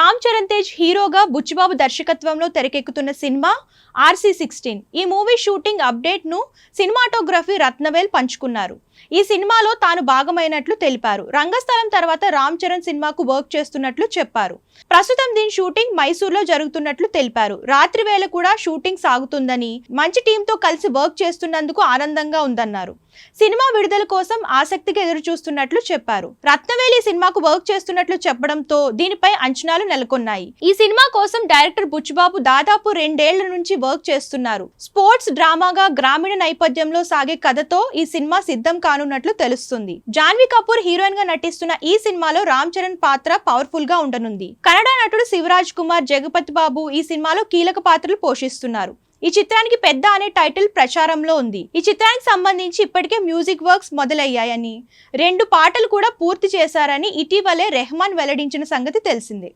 రామ్ చరణ్ తేజ్ హీరోగా బుచ్చిబాబు దర్శకత్వంలో తెరకెక్కుతున్న సినిమా RC16. ఈ మూవీ షూటింగ్ అప్డేట్ ను సినిమాటోగ్రఫీ రత్నవేల్ పంచుకున్నారు. ఈ సినిమాలో తాను భాగమైనట్లు తెలిపారు. రంగస్థలం తర్వాత రామ్ చరణ్ సినిమాకు వర్క్ చేస్తున్నట్లు చెప్పారు. ప్రస్తుతం దీని షూటింగ్ మైసూర్లో జరుగుతున్నట్లు తెలిపారు. రాత్రి వేళ కూడా షూటింగ్ సాగుతుందని, మంచి టీంతో కలిసి వర్క్ చేస్తున్నందుకు ఆనందంగా ఉందన్నారు. సినిమా విడుదల కోసం ఆసక్తిగా ఎదురు చూస్తున్నట్లు చెప్పారు. రత్నవేల్ ఈ సినిమాకు వర్క్ చేస్తున్నట్లు చెప్పడంతో దీనిపై అంచనాలు నెలకొన్నాయి. ఈ సినిమా కోసం డైరెక్టర్ బుచ్చిబాబు దాదాపు 2 ఏళ్ల నుంచి వర్క్ చేస్తున్నారు. స్పోర్ట్స్ డ్రామాగా గ్రామీణ నేపథ్యంలో సాగే కథతో ఈ సినిమా సిద్ధం కానున్నట్లు తెలుస్తుంది. జాన్వీ కపూర్ హీరోయిన్ గా నటిస్తున్న ఈ సినిమాలో రామ్ చరణ్ పాత్ర పవర్ఫుల్ గా ఉండనుంది. కన్నడ నటుడు శివరాజ్ కుమార్, జగపతి బాబు ఈ సినిమాలో కీలక పాత్రలు పోషిస్తున్నారు. ఈ చిత్రానికి పెద్ద అనే టైటిల్ ప్రచారంలో ఉంది. ఈ చిత్రానికి సంబంధించి ఇప్పటికే మ్యూజిక్ వర్క్స్ మొదలయ్యాయని, 2 పాటలు కూడా పూర్తి చేశారని ఇటీవలే రెహమాన్ వెల్లడించిన సంగతి తెలిసిందే.